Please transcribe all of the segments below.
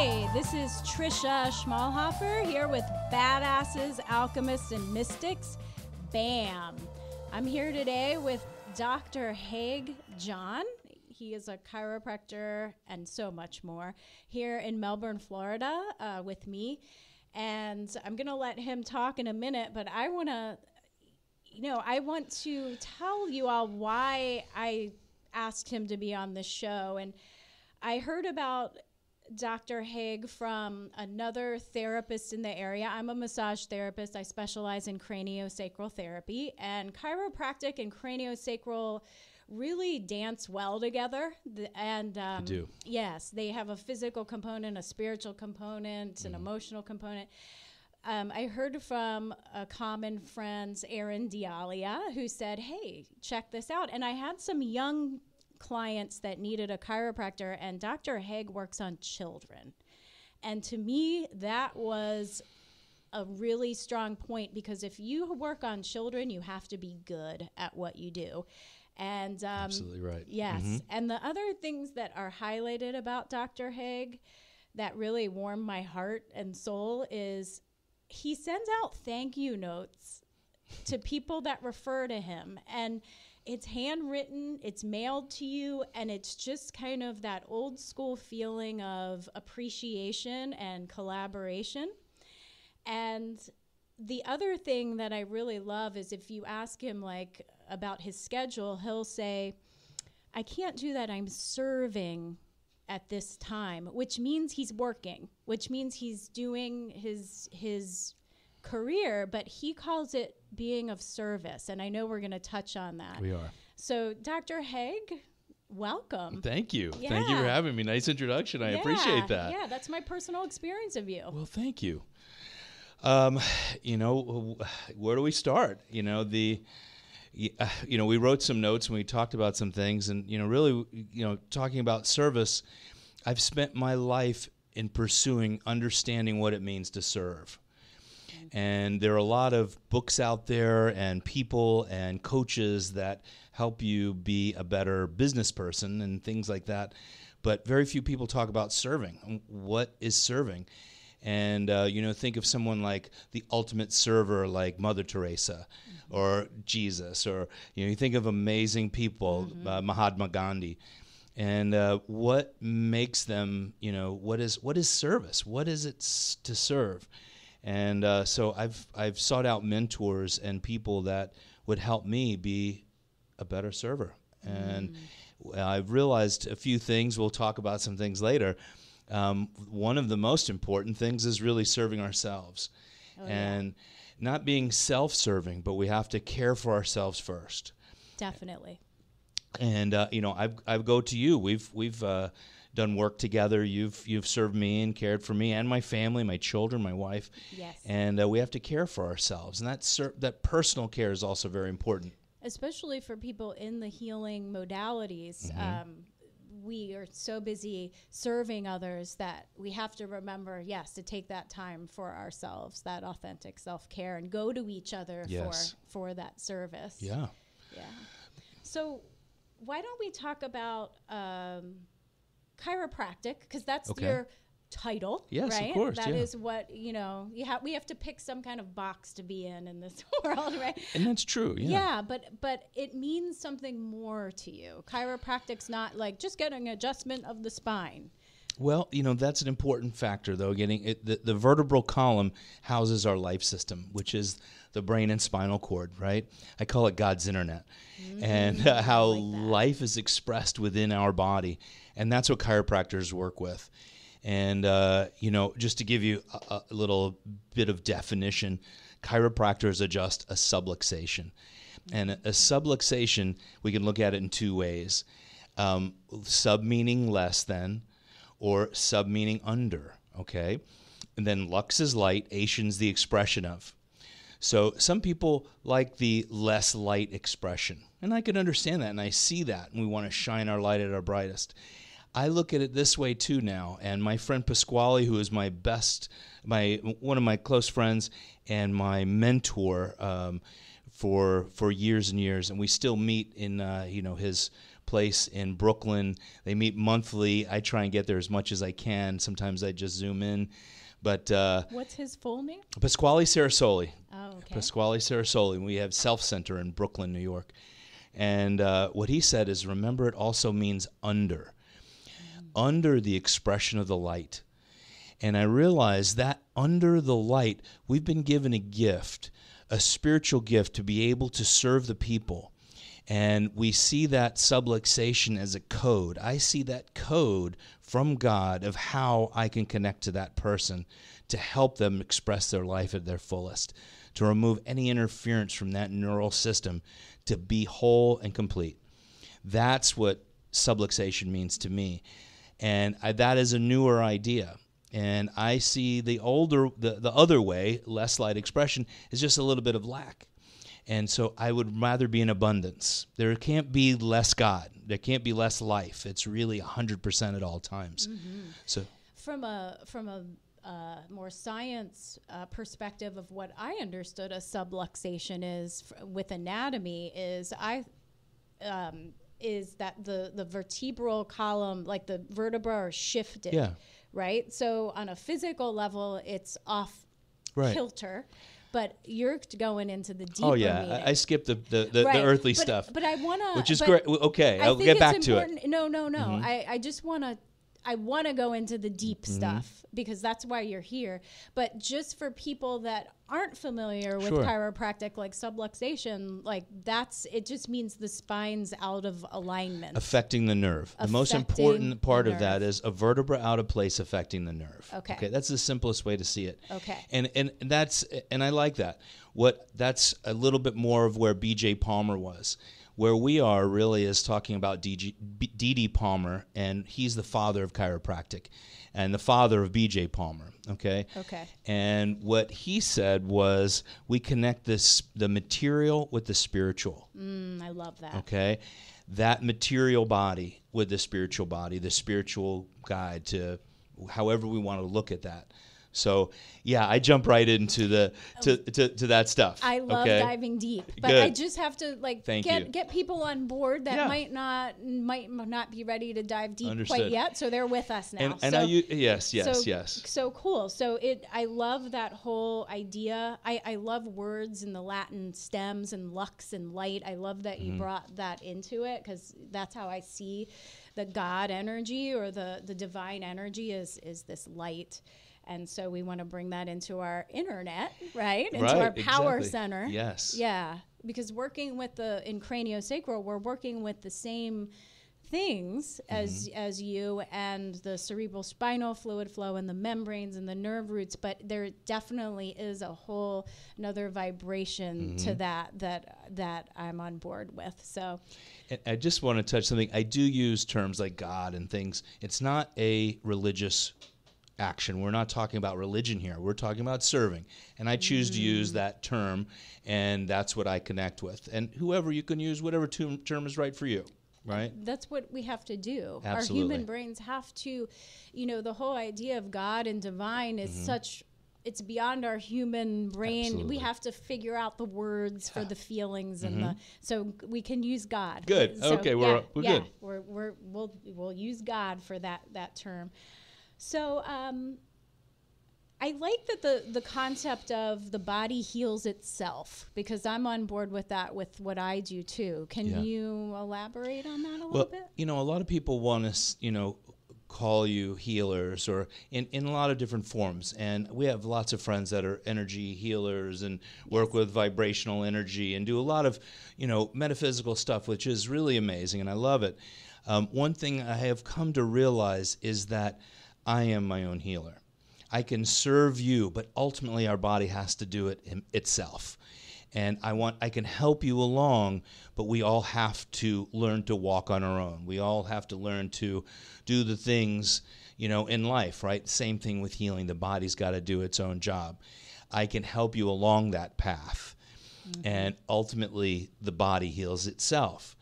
Hey, this is Trisha Schmalhofer here with Badasses, Alchemists, and Mystics. Bam! I'm here today with Dr. Haig John. He is a chiropractor and so much more here in Melbourne, Florida, with me. And I'm going to let him talk in a minute, but I want to tell you all why I asked him to be on this show. And I heard about Dr. Haig from another therapist in the area. I'm a massage therapist. I specialize in craniosacral therapy, and chiropractic and craniosacral really dance well together. They do. Yes, they have a physical component, a spiritual component, an emotional component. I heard from a common friend, Erin Dialia, who said, hey, check this out. And I had some young clients that needed a chiropractor, and Dr. Haig works on children. And to me, that was a really strong point, because if you work on children, you have to be good at what you do. And absolutely right. Yes. Mm-hmm. And the other things that are highlighted about Dr. Haig that really warm my heart and soul is he sends out thank you notes to people that refer to him. And it's handwritten, it's mailed to you, and it's just kind of that old school feeling of appreciation and collaboration. And the other thing that I really love is if you ask him like about his schedule, he'll say, I can't do that, I'm serving at this time, which means he's working, which means he's doing his career, but he calls it being of service. And I know we're going to touch on that. We are. So Dr. Haig, welcome. Thank you. Yeah. Thank you for having me. Nice introduction. I appreciate that. Yeah, that's my personal experience of you. Well, thank you. Where do we start? We wrote some notes and we talked about some things, and, talking about service, I've spent my life in pursuing understanding what it means to serve. And there are a lot of books out there and people and coaches that help you be a better business person and things like that. But very few people talk about serving. What is serving? And, think of someone like the ultimate server like Mother Teresa or Jesus, or, you think of amazing people, Mahatma Gandhi. And what makes them, what is service? What is it to serve? And so I've sought out mentors and people that would help me be a better server. And I've realized a few things. We'll talk about some things later. One of the most important things is really serving ourselves. And not being self-serving, but we have to care for ourselves first. Definitely. And I go to you. We've done work together. You've served me and cared for me and my family, my children, my wife. Yes. And we have to care for ourselves, and that personal care is also very important. Especially for people in the healing modalities. We are so busy serving others that we have to remember, to take that time for ourselves, that authentic self-care, and go to each other for that service. Yeah. Yeah. So why don't we talk about chiropractic, because that's your title, yes, right? Of course, That is what, we have to pick some kind of box to be in this world, right? And that's true, yeah. But it means something more to you. Chiropractic's not like just getting adjustment of the spine. Well, that's an important factor, though. Getting the vertebral column houses our life system, which is the brain and spinal cord, right? I call it God's internet, and how life is expressed within our body, and that's what chiropractors work with. And just to give you a little bit of definition, chiropractors adjust a subluxation, and a subluxation we can look at it in two ways: sub meaning less than, or sub meaning under, okay? And then lux is light, ation's the expression of. So some people like the less light expression, and I can understand that, and I see that, and we want to shine our light at our brightest. I look at it this way too now, and my friend Pasquale, who is one of my close friends and my mentor for years and years, and we still meet in his place in Brooklyn. They meet monthly. I try and get there as much as I can. Sometimes I just zoom in. But what's his full name? Pasquale Sarasoli. Oh, okay. Pasquale Sarasoli. We have Self Center in Brooklyn, New York. And what he said is, remember, it also means under the expression of the light. And I realized that under the light, we've been given a gift, a spiritual gift, to be able to serve the people. And we see that subluxation as a code. I see that code from God of how I can connect to that person to help them express their life at their fullest, to remove any interference from that neural system, to be whole and complete. That's what subluxation means to me. And that is a newer idea. And I see the other way, less light expression, is just a little bit of lack. And so I would rather be in abundance. There can't be less God. There can't be less life. It's really 100% at all times. Mm-hmm. So from a more science perspective of what I understood a subluxation is with anatomy is that the vertebral column, like the vertebra, are shifted. Yeah. Right. So on a physical level, it's off kilter. But you're going into the deeper meaning. I skipped the earthly stuff. But I want to... Which is great. Okay, I'll get back to it. No. Mm-hmm. I just want to... I want to go into the deep stuff because that's why you're here. But just for people that aren't familiar with chiropractic, like subluxation, like it just means the spine's out of alignment. Affecting the nerve. The most important part of that is a vertebra out of place affecting the nerve. Okay. That's the simplest way to see it. Okay. And I like that. That's a little bit more of where B.J. Palmer was. Where we are really is talking about D.D. Palmer, and he's the father of chiropractic and the father of B.J. Palmer, okay? Okay. And what he said was we connect the material with the spiritual. I love that. Okay? That material body with the spiritual guide to however we want to look at that. So, yeah, I jump right into to that stuff. I love diving deep, but Good. I just have to get people on board that might not be ready to dive deep quite yet. So they're with us now. Yes. So cool. So I love that whole idea. I love words in the Latin stems and lux and light. I love that you brought that into it because that's how I see the God energy or the divine energy is this light. And so we want to bring that into our internet, right? Into our power center. Yes. Yeah. Because working with in craniosacral, we're working with the same things as you and the cerebral spinal fluid flow and the membranes and the nerve roots, but there definitely is a whole another vibration to that I'm on board with. So and I just want to touch something. I do use terms like God and things. It's not a religious action. We're not talking about religion here. We're talking about serving. And I choose to use that term, and that's what I connect with. And you can use whatever term is right for you, right? That's what we have to do. Absolutely. Our human brains have to, the whole idea of God and divine is it's beyond our human brain. Absolutely. We have to figure out the words for the feelings and so we can use God. Good. So, okay, we're good. We'll use God for that term. So I like that the concept of the body heals itself because I'm on board with that with what I do too. Can you elaborate on that a little bit? A lot of people want to, call you healers or in a lot of different forms. And we have lots of friends that are energy healers and work with vibrational energy and do a lot of, metaphysical stuff, which is really amazing. And I love it. One thing I have come to realize is that I am my own healer. I can serve you, but ultimately our body has to do it itself. And I can help you along, but we all have to learn to walk on our own. We all have to learn to do the things, in life, right? Same thing with healing. The body's got to do its own job. I can help you along that path. And ultimately the body heals itself.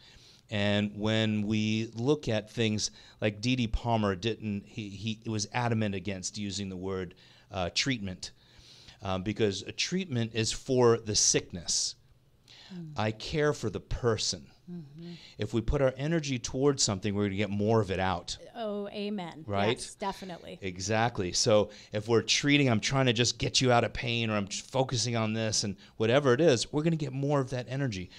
And when we look at things like D.D. Palmer he was adamant against using the word treatment because a treatment is for the sickness. I care for the person. If we put our energy towards something, we're going to get more of it out. Oh, amen. Right? Yes, definitely. Exactly. So if we're I'm trying to just get you out of pain, or I'm focusing on this and whatever it is, we're going to get more of that energy.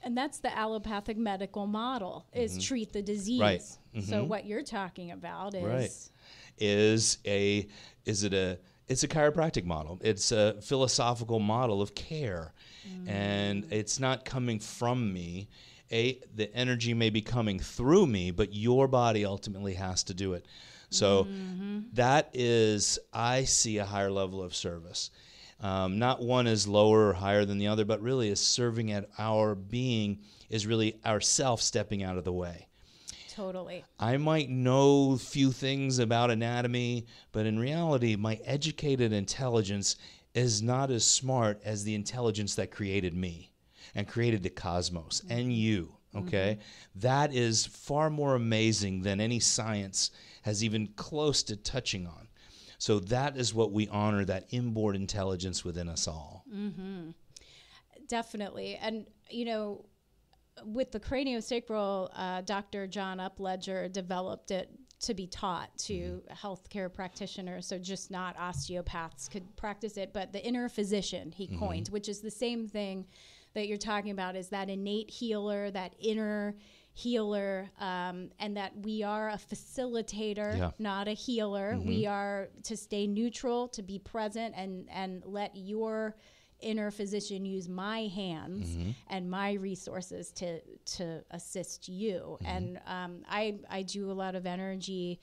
And that's the allopathic medical model, is treat the disease. Right. So what you're talking about is... Right. It's a chiropractic model. It's a philosophical model of care. And it's not coming from me. The energy may be coming through me, but your body ultimately has to do it. So that is, I see a higher level of service. Not one is lower or higher than the other, but really is serving at our being is really ourself stepping out of the way. Totally. I might know few things about anatomy, but in reality, my educated intelligence is not as smart as the intelligence that created me and created the cosmos and you, okay? That is far more amazing than any science has even close to touching on. So that is what we honor, that inborn intelligence within us all. Definitely. And, you know, with the craniosacral, Dr. John Upledger developed it to be taught to healthcare practitioners, so just not osteopaths could practice it, but the inner physician he coined, which is the same thing that you're talking about, is that innate healer, that inner healer, and that we are a facilitator, not a healer. We are to stay neutral, to be present, and let your inner physician use my hands and my resources to assist you. And I do a lot of energy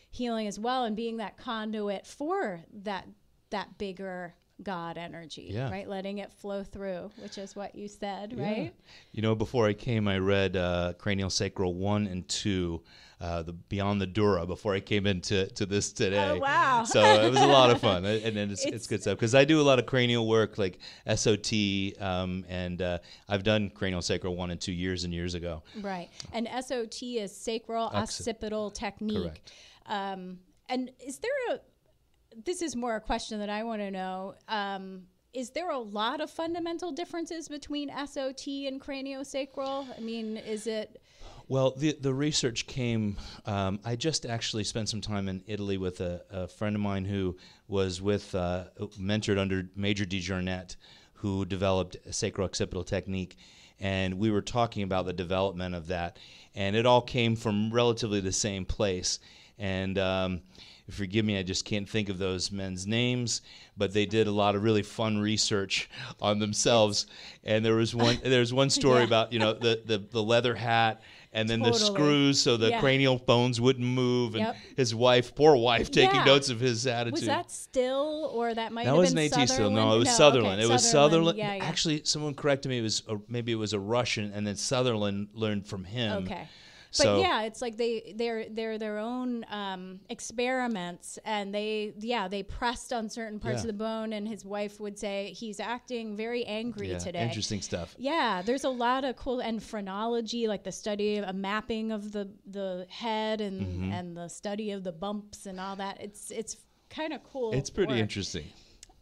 healing as well, and being that conduit for that bigger God energy, right? Letting it flow through, which is what you said, right? You know, before I came, I read Cranial Sacral 1 and 2, the Beyond the Dura, before I came into this today. Oh, wow. So it was a lot of fun. And then it's good stuff, because I do a lot of cranial work, like SOT, and I've done Cranial Sacral 1 and 2 years and years ago. Right. And SOT is Sacral Occipital Technique. Correct. And is there this is more a question that I want to know. Is there a lot of fundamental differences between SOT and craniosacral? I mean, is it... Well, the research came, I just actually spent some time in Italy with a friend of mine who was mentored under Major DiGiornette, who developed a sacro-occipital technique, and we were talking about the development of that, and it all came from relatively the same place. And forgive me, I just can't think of those men's names, but they did a lot of really fun research on themselves. And there was one story about, you know, the leather hat, and then the screws so the cranial bones wouldn't move, and his poor wife, taking notes of his attitude. Was that Still, or that might have been Sutherland? Still. No, it was Sutherland. Okay, it was Sutherland. Yeah. Actually, someone corrected me. Maybe it was a Russian, and then Sutherland learned from him. Okay. But yeah, it's like they're their own experiments, and they pressed on certain parts of the bone, and his wife would say he's acting very angry today. Interesting stuff. Yeah, there's a lot of cool, and phrenology, like the study of a mapping of the head and the study of the bumps and all that. It's kind of cool. It's pretty interesting.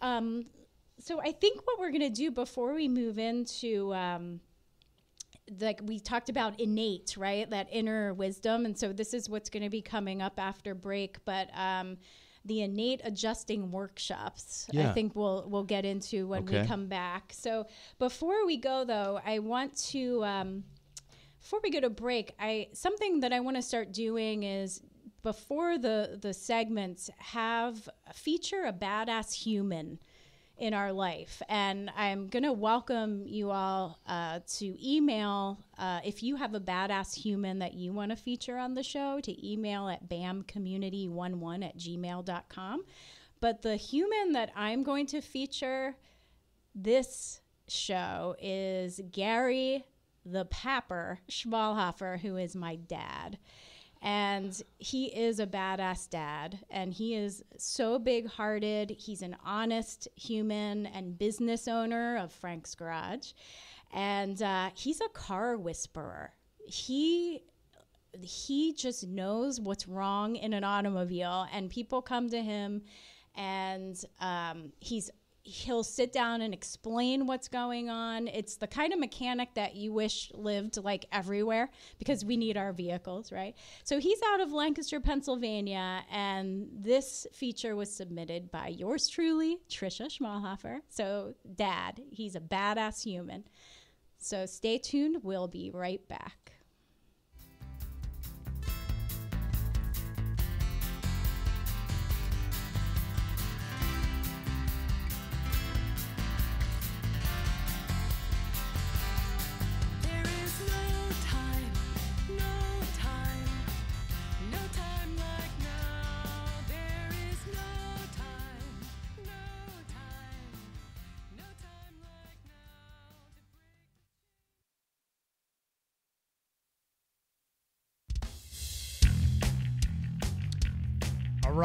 So I think what we're gonna do before we move into like we talked about innate, right? That inner wisdom. And so this is what's going to be coming up after break. But the Innate Adjusting workshops, I think we'll get into when we come back. So before we go, though, I want to, before we go to break, something that I want to start doing is, before the segments, feature a badass human in our life. And I'm going to welcome you all to email, if you have a badass human that you want to feature on the show, to email at bamcommunity11@gmail.com. But the human that I'm going to feature this show is Gary the Papper Schmalhofer, who is my dad. And he is a badass dad, and he is so big-hearted. He's an honest human and business owner of Frank's Garage, and he's a car whisperer. He just knows what's wrong in an automobile, and people come to him, and he's he'll sit down and explain what's going on. It's the kind of mechanic that you wish lived like everywhere, because we need our vehicles, right? So he's out of Lancaster, Pennsylvania, and this feature was submitted by yours truly, Trisha Schmalhofer. So Dad, he's a badass human. So stay tuned. We'll be right back.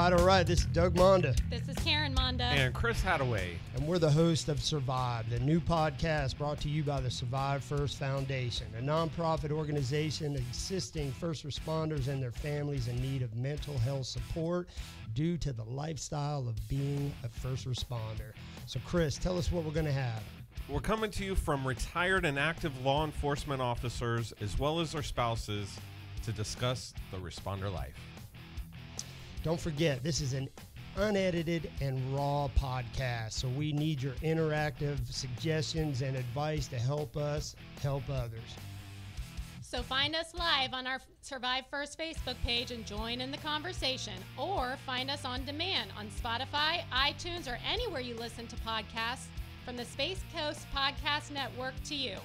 All right. This is Doug Monda. This is Karen Monda. And Chris Hadaway. And we're the host of Survive, the new podcast brought to you by the Survive First Foundation, a nonprofit organization assisting first responders and their families in need of mental health support due to the lifestyle of being a first responder. So, Chris, tell us what we're going to have. We're coming to you from retired and active law enforcement officers as well as their spouses to discuss the responder life. Don't forget, this is an unedited and raw podcast, so we need your interactive suggestions and advice to help us help others. So find us live on our Survive First Facebook page and join in the conversation, or find us on demand on Spotify, iTunes, or anywhere you listen to podcasts, from the Space Coast Podcast Network to you.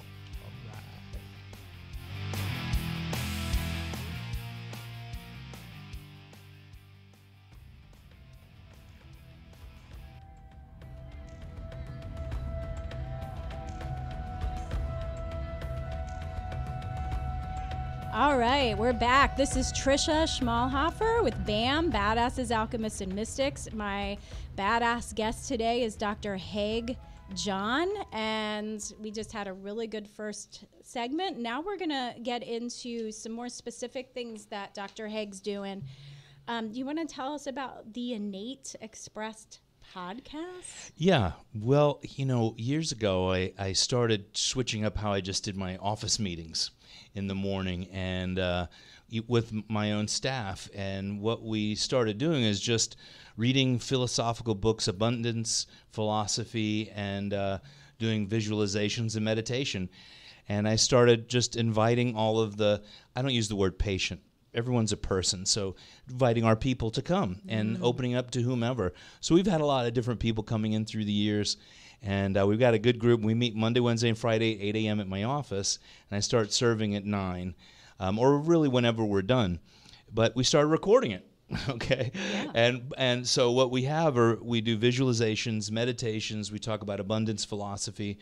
All right, we're back. This is Trisha Schmalhofer with BAM, Badasses, Alchemists, and Mystics. My badass guest today is Dr. Haig John, and we just had a really good first segment. Now we're going to get into some more specific things that Dr. Haig's doing. Do you want to tell us about the Innate Express podcast? Yeah. Well, years ago, I started switching up how I just did my office meetings in the morning and with my own staff. And what we started doing is just reading philosophical books, abundance, philosophy, and doing visualizations and meditation. And I started just inviting all of I don't use the word patient. Everyone's a person, so inviting our people to come and opening up to whomever. So we've had a lot of different people coming in through the years, and we've got a good group. We meet Monday, Wednesday, and Friday, 8 a.m. at my office, and I start serving at 9, or really whenever we're done. But we started recording it, okay? Yeah. And so what we have we do visualizations, meditations. We talk about abundance philosophy,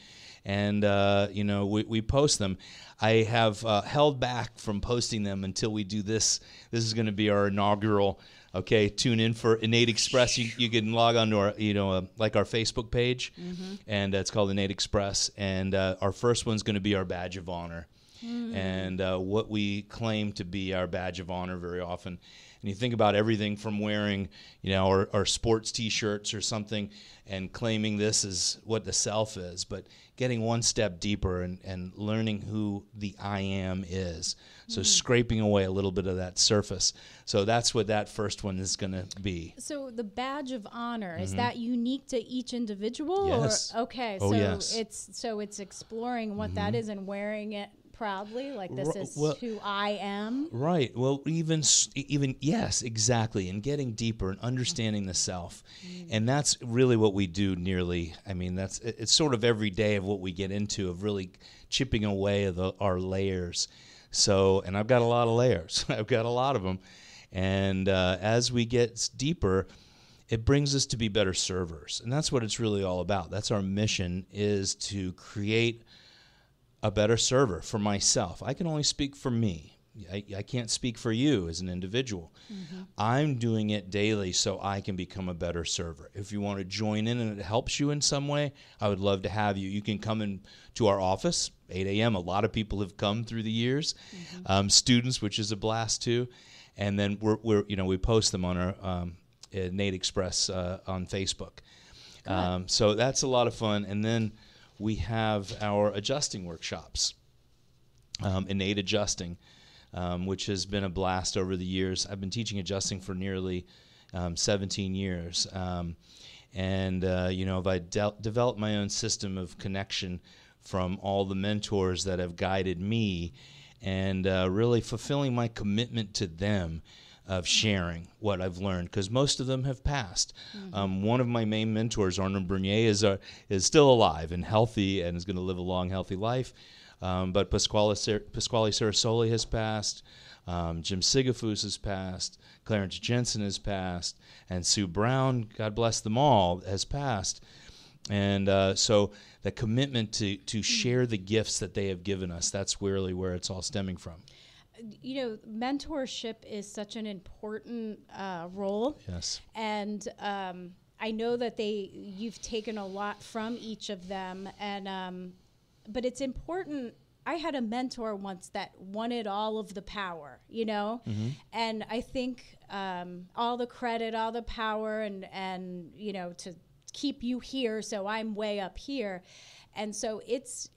and we post them. I have held back from posting them until we do this. This is going to be our inaugural. Okay, tune in for Innate Express. You can log on to our our Facebook page, and it's called Innate Express. And our first one's going to be our badge of honor, and what we claim to be our badge of honor very often. And you think about everything from wearing, our sports T-shirts or something, and claiming this is what the self is, but getting one step deeper and learning who the I am is. So scraping away a little bit of that surface. So that's what that first one is going to be. So the badge of honor, is that unique to each individual? Yes. Or, okay. Oh, so yes. it's exploring what that is and wearing it proudly, like this is who I am. Right. Well, even yes, exactly. And getting deeper and understanding the self, and that's really what we do. It's sort of every day of what we get into, of really chipping away our layers. So, and I've got a lot of layers. I've got a lot of them, and as we get deeper, it brings us to be better servers, and that's what it's really all about. That's our mission, is to create a better server for myself. I can only speak for me. I can't speak for you as an individual. I'm doing it daily so I can become a better server. If you want to join in and it helps you in some way, I would love to have you. You can come in to our office, 8 a.m. A lot of people have come through the years, students, which is a blast too. And then we post them on our Innate Express on Facebook. So that's a lot of fun. And then we have our adjusting workshops, Innate Adjusting, which has been a blast over the years. I've been teaching adjusting for nearly 17 years. I've developed my own system of connection from all the mentors that have guided me, and really fulfilling my commitment to them of sharing what I've learned, because most of them have passed. One of my main mentors, Arnold Bernier, is still alive and healthy and is going to live a long, healthy life. But Pasquale Sarasoli has passed. Jim Sigafus has passed. Clarence Jensen has passed. And Sue Brown, God bless them all, has passed. And so the commitment to share the gifts that they have given us, that's really where it's all stemming from. Mentorship is such an important role. Yes. And I know that you've taken a lot from each of them, and but it's important. I had a mentor once that wanted all of the power, and I think all the credit, all the power, and to keep you here, so I'm way up here. And so it's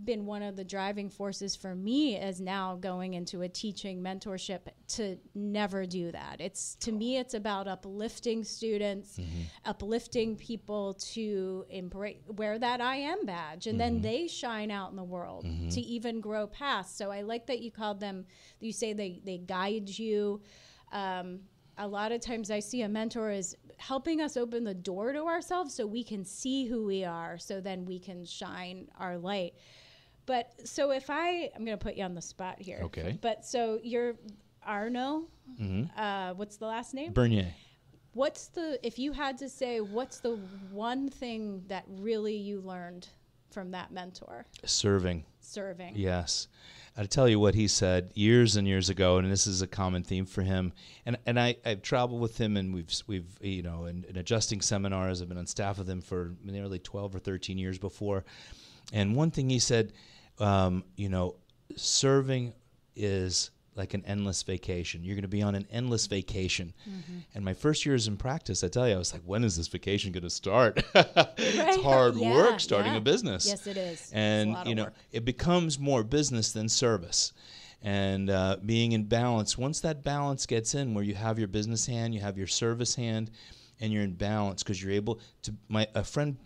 been one of the driving forces for me as now going into a teaching mentorship to never do that. To me, it's about uplifting students, uplifting people to embrace, wear that I am badge, and then they shine out in the world to even grow past. So I like that you say they guide you. A lot of times I see a mentor is helping us open the door to ourselves so we can see who we are, so then we can shine our light. But so I'm going to put you on the spot here. Okay. But so you're Arno, what's the last name? Bernier. If you had to say, what's the one thing that really you learned from that mentor? Serving. Yes. I'll tell you what he said years and years ago, and this is a common theme for him. And I've traveled with him, and we've in adjusting seminars. I've been on staff with him for nearly 12 or 13 years before. And one thing he said, serving is like an endless vacation. You're going to be on an endless vacation. And my first years in practice, I tell you, I was like, when is this vacation going to start? It's hard work starting a business. Yes, it is. And, it becomes more business than service. And being in balance, once that balance gets in, where you have your business hand, you have your service hand, and you're in balance, because you're able to. A friend,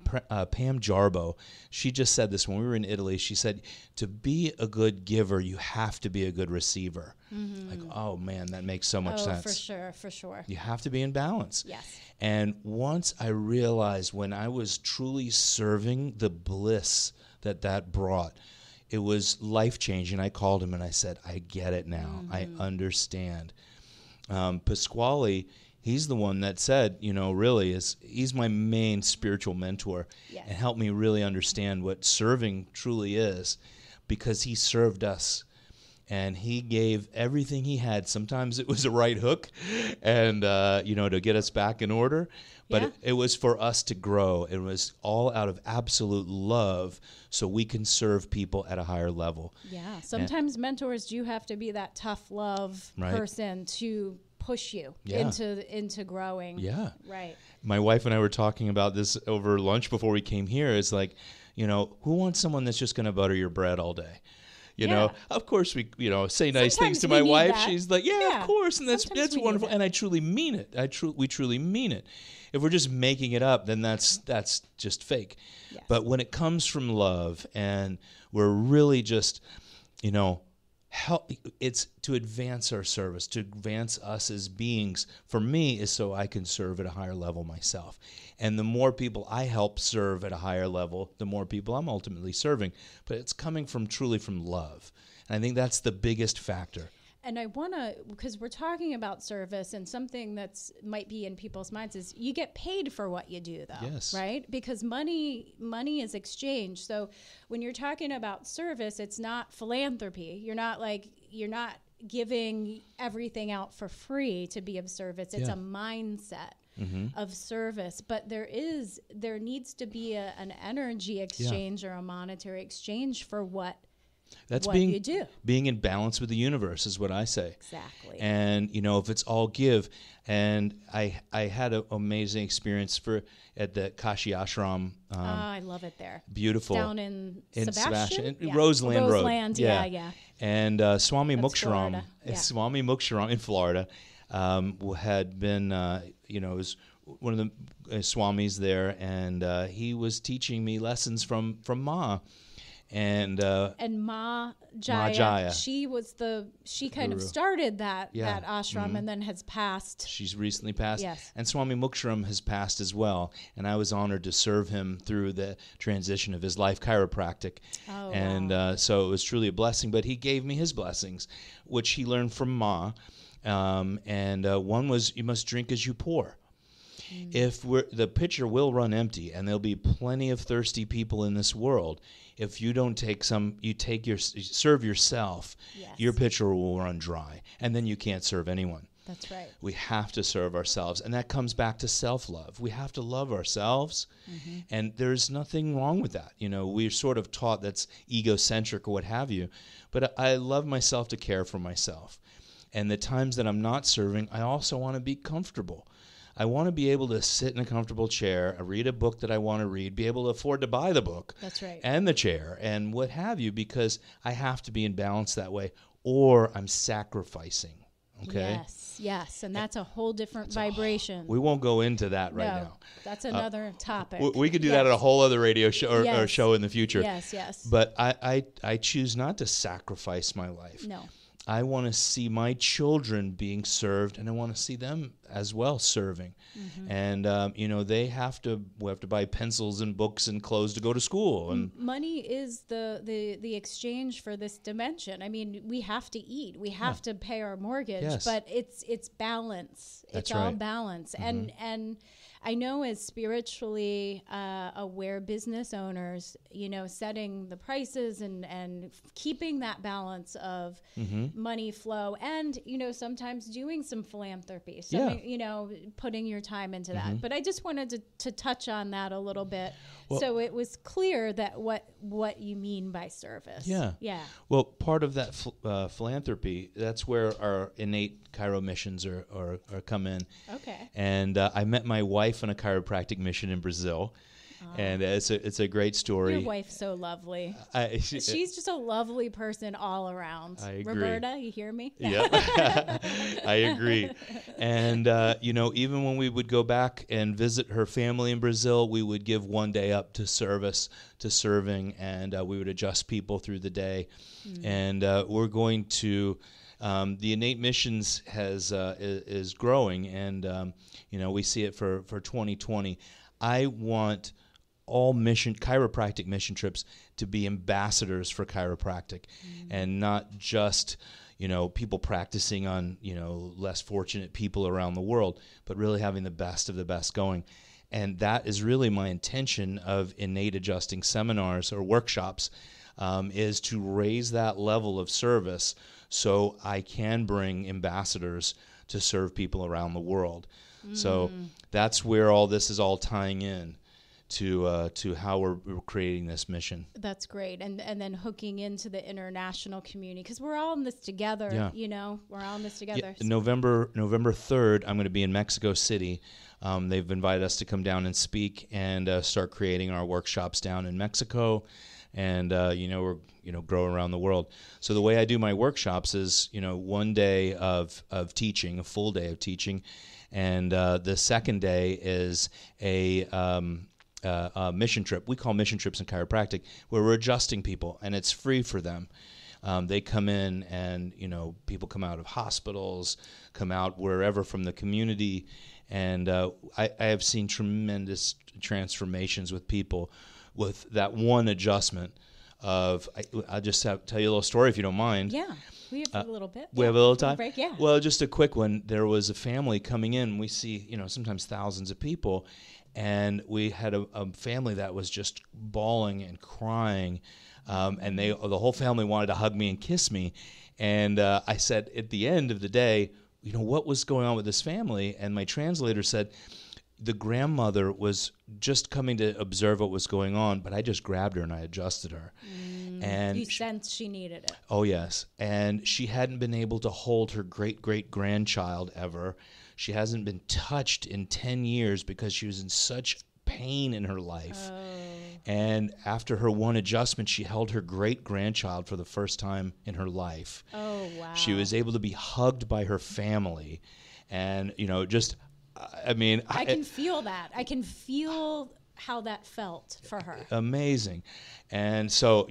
Pam Jarbo, she just said this when we were in Italy. She said, to be a good giver, you have to be a good receiver. Like, oh man, that makes so much sense. For sure. You have to be in balance. Yes. And once I realized, when I was truly serving, the bliss that brought, it was life-changing. I called him and I said, I get it now. I understand. Pasquale, he's the one that said, he's my main spiritual mentor, and helped me really understand what serving truly is, because he served us. And he gave everything he had. Sometimes it was a right hook and, to get us back in order. But it was for us to grow. It was all out of absolute love, so we can serve people at a higher level. Yeah. Sometimes mentors do have to be that tough love person to push you into growing. Yeah. Right. My wife and I were talking about this over lunch before we came here. It's like, who wants someone that's just going to butter your bread all day? Of course we, say nice things to my wife. That. She's like, of course. And that's wonderful. And I truly mean it. We truly mean it. If we're just making it up, then that's just fake. Yes. But when it comes from love, and we're really just, it's to advance our service, to advance us as beings. For me, is so I can serve at a higher level myself. And the more people I help serve at a higher level, the more people I'm ultimately serving. But it's coming truly from love. And I think that's the biggest factor. And I want to, because we're talking about service, and something that's might be in people's minds is you get paid for what you do, though. Yes. Right? Because money is exchanged. So when you're talking about service, it's not philanthropy. You're not giving everything out for free to be of service. It's a mindset of service. But there needs to be an energy exchange or a monetary exchange for what That's what being you do. being in balance with the universe is what I say. Exactly. And if it's all give, and I had an amazing experience at the Kashi Ashram. I love it there. Beautiful. It's down in Sebastian, Yeah. Roseland Road. Roseland, yeah. And Swami That's Muksharam, Florida. Yeah. Swami Muksharam in Florida, had been, was one of the swamis there, and he was teaching me lessons from Ma. And Ma Jaya, Jaya. she kind of Guru. started that Yeah. ashram and then has passed. She's recently passed. Yes. And Swami Muksharam has passed as well. And I was honored to serve him through the transition of his life, chiropractic. Oh, and wow. So it was truly a blessing. But he gave me his blessings, which he learned from Ma. One was, you must drink as you pour. If the pitcher will run empty, and there'll be plenty of thirsty people in this world. If you don't take serve yourself, Yes. your pitcher will run dry, and then you can't serve anyone. That's right. We have to serve ourselves, and that comes back to self-love. We have to love ourselves, and there's nothing wrong with that. We're sort of taught that's egocentric or what have you, but I love myself to care for myself. And the times that I'm not serving, I also want to be comfortable. I want to be able to sit in a comfortable chair, read a book that I want to read, be able to afford to buy the book. That's right. And the chair and what have you, because I have to be in balance that way, or I'm sacrificing. Okay? Yes. And that's a whole different vibration. We won't go into that right now. That's another topic. We could do that at a whole other radio show or Yes. show in the future. Yes. But I choose not to sacrifice my life. No. I want to see my children being served, and I want to see them as well serving. And we have to buy pencils and books and clothes to go to school. And money is the exchange for this dimension. I mean, we have to eat, we have to pay our mortgage, Yes. but it's balance. That's it's all right. balance. And I know as spiritually aware business owners, setting the prices and keeping that balance of money flow, and sometimes doing some philanthropy, putting your time into that. But I just wanted to touch on that a little bit, so it was clear that what you mean by service. Yeah. Well, part of that philanthropy, that's where our innate chiro missions are come in. Okay. And I met my wife on a chiropractic mission in Brazil. And it's a great story. Your wife's so lovely. She's just a lovely person all around. I agree. Roberta, you hear me? Yeah, I agree. And, even when we would go back and visit her family in Brazil, we would give one day up to serving, and we would adjust people through the day. And we're going to, the Innate Missions is growing, and, we see it for 2020. I want all chiropractic mission trips to be ambassadors for chiropractic, and not just people practicing on less fortunate people around the world, but really having the best of the best going. And that is really my intention of Innate Adjusting seminars or workshops, is to raise that level of service so I can bring ambassadors to serve people around the world. So that's where all this is all tying in to how we're creating this mission. That's great. And then hooking into the international community, because we're all in this together. Yeah. We're all in this together. Yeah, November 3rd, I'm going to be in Mexico City. They've invited us to come down and speak and start creating our workshops down in Mexico. And we're grow around the world. So the way I do my workshops is one day of teaching, a full day of teaching, and the second day is a mission trip. We call mission trips in chiropractic, where we're adjusting people, and it's free for them. They come in, and people come out of hospitals, come out wherever from the community, and I have seen tremendous transformations with people with that one adjustment. I'll just tell you a little story if you don't mind. Yeah, we have a little bit. We have a little time? Break, yeah. Well, just a quick one. There was a family coming in. We see, sometimes thousands of people, and we had a family that was just bawling and crying, and the whole family wanted to hug me and kiss me. And I said at the end of the day, what was going on with this family? And my translator said, the grandmother was just coming to observe what was going on, but I just grabbed her and I adjusted her. And you sensed she needed it. Oh, yes. And she hadn't been able to hold her great-great-grandchild ever. She hasn't been touched in 10 years because she was in such pain in her life. And after her one adjustment, she held her great-grandchild for the first time in her life. Oh, wow. She was able to be hugged by her family. And, just, I mean... I can feel that. I can feel how that felt for her. Amazing. And so,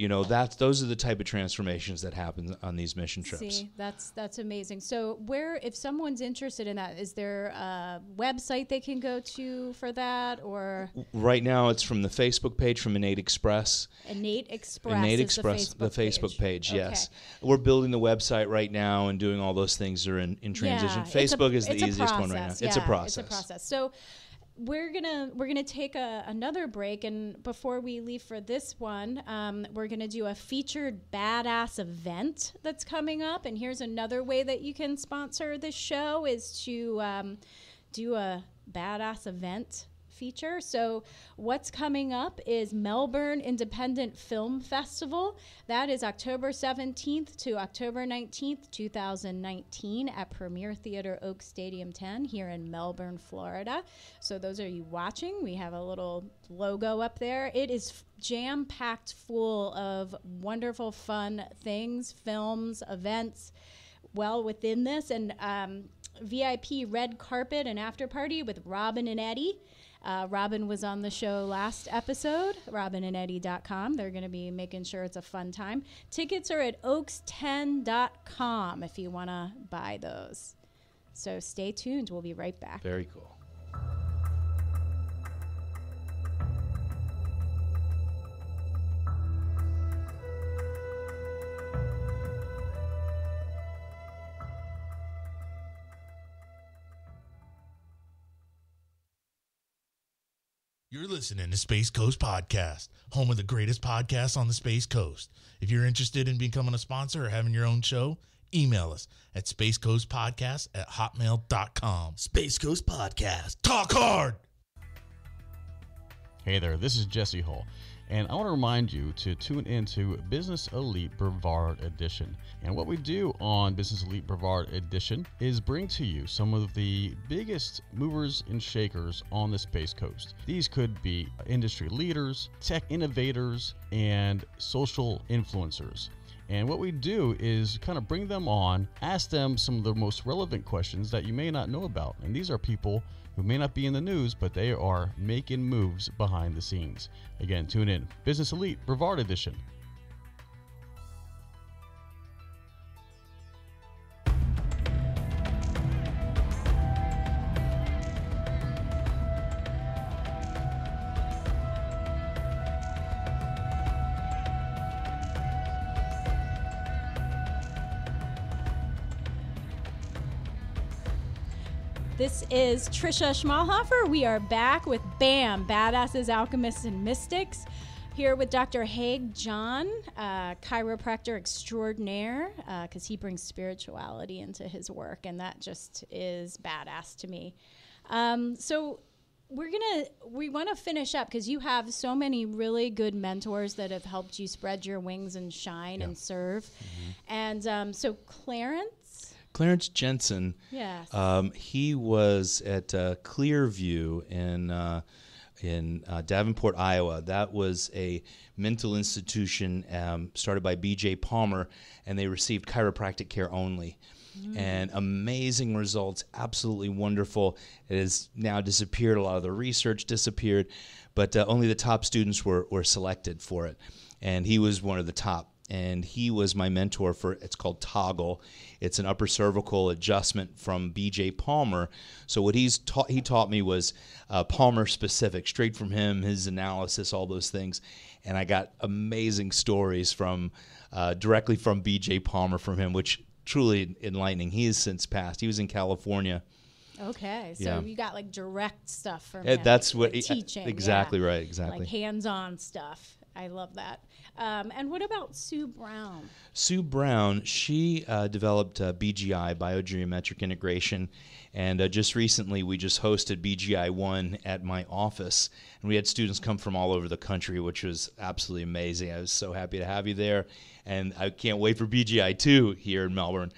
those are the type of transformations that happen on these mission trips. See, that's amazing. So if someone's interested in that, is there a website they can go to for that, or? Right now it's from the Facebook page from Innate Express. Innate Express Innate is Express, the Facebook page, Okay. yes. We're building the website right now and doing all those things are in transition. Yeah, Facebook is the it's a easiest one right now. process. It's a Yeah, process. It's a process. So we're gonna take another break, and before we leave for this one, we're gonna do a featured badass event that's coming up. And here's another way that you can sponsor this show is to do a badass event feature. So what's coming up is Melbourne Independent Film Festival. That is October 17th to October 19th, 2019 at Premier Theater Oak Stadium 10 here in Melbourne, Florida. So those are you watching. We have a little logo up there. It is jam-packed full of wonderful, fun things, films, events, well within this, and VIP red carpet and after party with Robin and Eddie. Robin was on the show last episode, robinandeddie.com. They're going to be making sure it's a fun time. Tickets are at oaks10.com if you want to buy those. So stay tuned. We'll be right back. Very cool. You're listening to Space Coast Podcast, home of the greatest podcasts on the Space Coast. If you're interested in becoming a sponsor or having your own show, email us at spacecoastpodcast@hotmail.com. Space Coast Podcast. Talk hard! Hey there, this is Jesse Hull, and I want to remind you to tune into Business Elite Brevard Edition. And what we do on Business Elite Brevard Edition is bring to you some of the biggest movers and shakers on the Space Coast. These could be industry leaders, tech innovators, and social influencers. And what we do is kind of bring them on, ask them some of the most relevant questions that you may not know about. And these are people who may not be in the news, but they are making moves behind the scenes. Again, tune in. Business Elite Brevard Edition. This is Trisha Schmalhofer. We are back with BAM, Badasses, Alchemists, and Mystics, here with Dr. Haig John, chiropractor extraordinaire, because he brings spirituality into his work, and that just is badass to me. So we want to finish up because you have so many really good mentors that have helped you spread your wings and shine and serve. Mm-hmm. And so Clarence Jensen. Yes. He was at Clearview in Davenport, Iowa. That was a mental institution started by B.J. Palmer, and they received chiropractic care only. And amazing results, absolutely wonderful. It has now disappeared. A lot of the research disappeared, but only the top students were selected for it. And he was one of the top. And he was my mentor for, it's called Toggle. It's an upper cervical adjustment from B.J. Palmer. So what he taught me was Palmer specific, straight from him, his analysis, all those things. And I got amazing stories from directly from B.J. Palmer from him, which truly enlightening. He has since passed. He was in California. Okay, so Yeah. you got like direct stuff from him. That's what like teaching. exactly yeah. right, exactly. Like hands-on stuff. I love that. And what about Sue Brown? Sue Brown, she developed BGI, biogeometric integration, and just recently we just hosted BGI 1 at my office, and we had students come from all over the country, which was absolutely amazing. I was so happy to have you there, and I can't wait for BGI 2 here in Melbourne.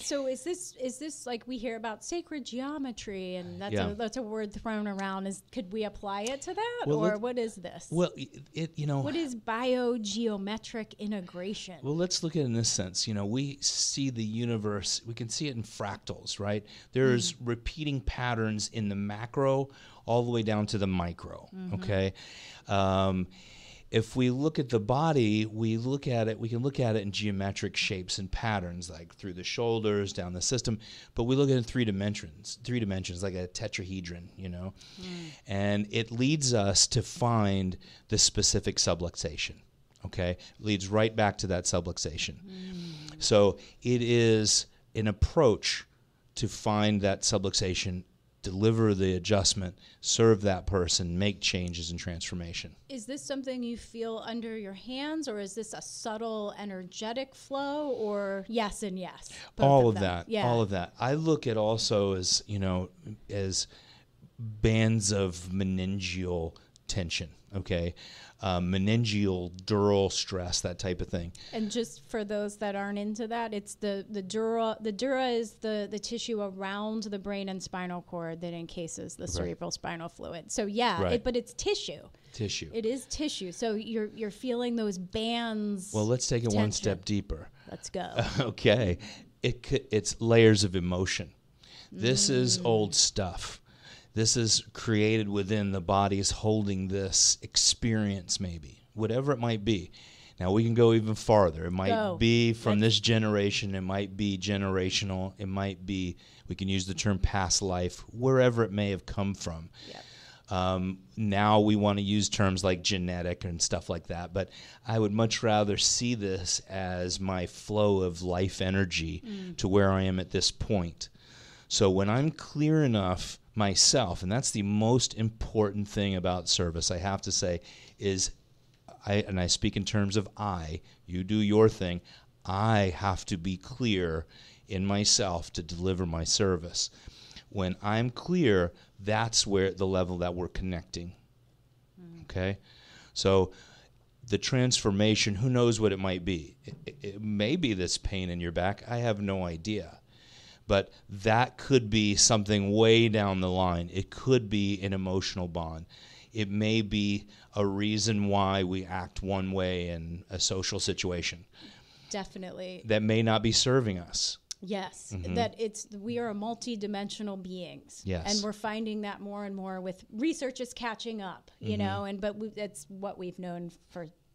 So is this like we hear about sacred geometry, and that's a word thrown around? Could we apply it to that, or what is this? Well, what is biogeometric integration? Well, let's look at it in this sense. We see the universe. We can see it in fractals, right? There's repeating patterns in the macro all the way down to the micro. Okay. If we look at the body, we can look at it in geometric shapes and patterns, like through the shoulders, down the system, but we look at it in three dimensions, like a tetrahedron, and it leads us to find the specific subluxation, okay? It leads right back to that subluxation. So it is an approach to find that subluxation, deliver the adjustment, serve that person, make changes and transformation. Is this something you feel under your hands, or is this a subtle energetic flow, or yes and yes? All of that. Yeah. All of that. I look at also as, as bands of meningeal tension, okay? Meningeal dural stress, that type of thing. And just for those that aren't into that, it's the dura. The dura is the tissue around the brain and spinal cord that encases the cerebral spinal fluid. So but it's tissue. It is tissue. So you're feeling those bands. Well, let's take it one step deeper. Let's go. Okay. It's layers of emotion. This is old stuff. This is created within the body's holding this experience, maybe, whatever it might be. Now, we can go even farther. It might be from this generation. It might be generational. It might be, we can use the term past life, wherever it may have come from. Yep. Now we want to use terms like genetic and stuff like that, but I would much rather see this as my flow of life energy to where I am at this point. So when I'm clear enough myself, and that's the most important thing about service, I have to say, is I speak in terms of you do your thing, I have to be clear in myself to deliver my service. When I'm clear, that's where the level that we're connecting. Okay? So the transformation, who knows what it might be? It may be this pain in your back. I have no idea. But that could be something way down the line. It could be an emotional bond. It may be a reason why we act one way in a social situation. Definitely. That may not be serving us. Yes, that we are multi-dimensional beings. Yes. And we're finding that more and more with research is catching up, it's what we've known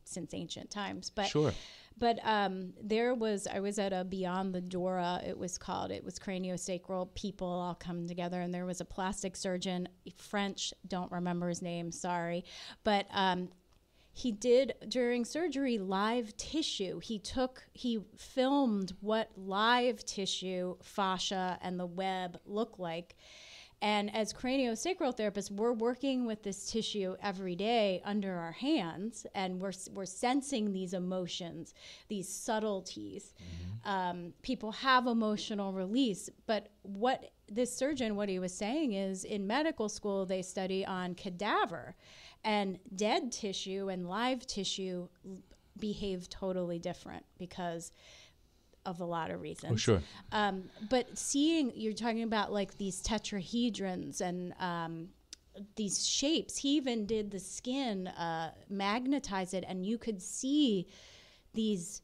since ancient times. But sure. But I was at a Beyond the Dora, it was craniosacral people all come together, and there was a plastic surgeon, French, don't remember his name, sorry, but he did during surgery live tissue. He filmed what live tissue, fascia, and the web look like. And as craniosacral therapists, we're working with this tissue every day under our hands, and we're sensing these emotions, these subtleties. People have emotional release, but what this surgeon, what he was saying is, in medical school, they study on cadaver, and dead tissue and live tissue behave totally different because of a lot of reasons. Oh, sure. But you're talking about like these tetrahedrons and these shapes. He even did the skin, magnetize it, and you could see these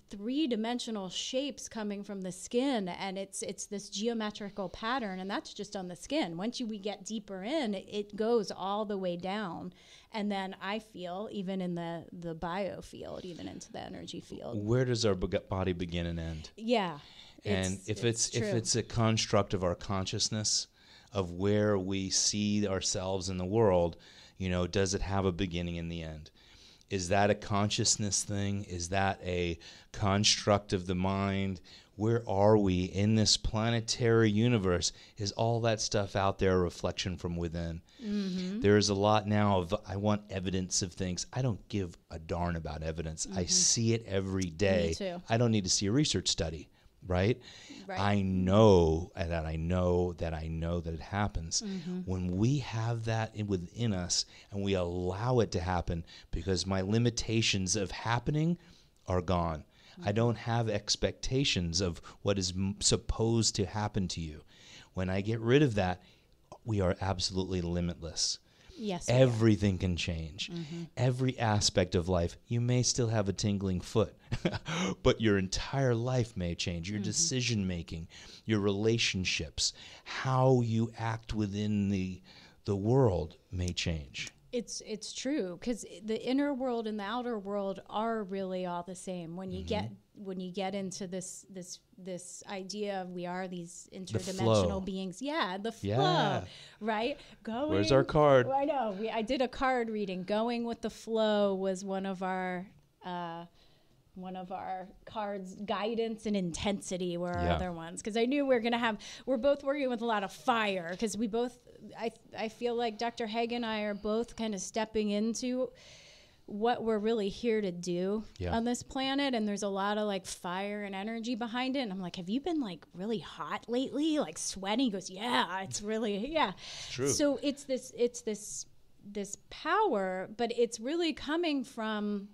three-dimensional shapes coming from the skin, and it's this geometrical pattern, and that's just on the skin. Once we get deeper in, it goes all the way down, and then I feel even in the bio field, even into the energy field. Where does our body begin and end? Yeah, and if it's a construct of our consciousness, of where we see ourselves in the world, does it have a beginning and the end? Is that a consciousness thing? Is that a construct of the mind? where are we in this planetary universe? Is all that stuff out there a reflection from within? Mm-hmm. There's a lot now of, I want evidence of things. I don't give a darn about evidence. I see it every day. Me too. I don't need to see a research study, right? Right. I know that I know that I know that it happens. When we have that within us and we allow it to happen, because my limitations of happening are gone. I don't have expectations of what is supposed to happen to you. When I get rid of that, we are absolutely limitless. Yes. Everything can change. Every aspect of life. You may still have a tingling foot, but your entire life may change. Your decision making, your relationships, how you act within the world may change. It's true, because the inner world and the outer world are really all the same. When you get into this idea of we are these interdimensional beings, the flow, right? Going. Where's our card? I know. I did a card reading. Going with the flow was one of our cards. Guidance and intensity were our other ones, because I knew we're both working with a lot of fire, because we both, I feel like Dr. Haig and I are both kind of stepping into what we're really here to do on this planet, and there's a lot of like fire and energy behind it. And I'm like, have you been like really hot lately, like sweating? He goes, yeah, it's really It's true. So it's this power, but it's really coming from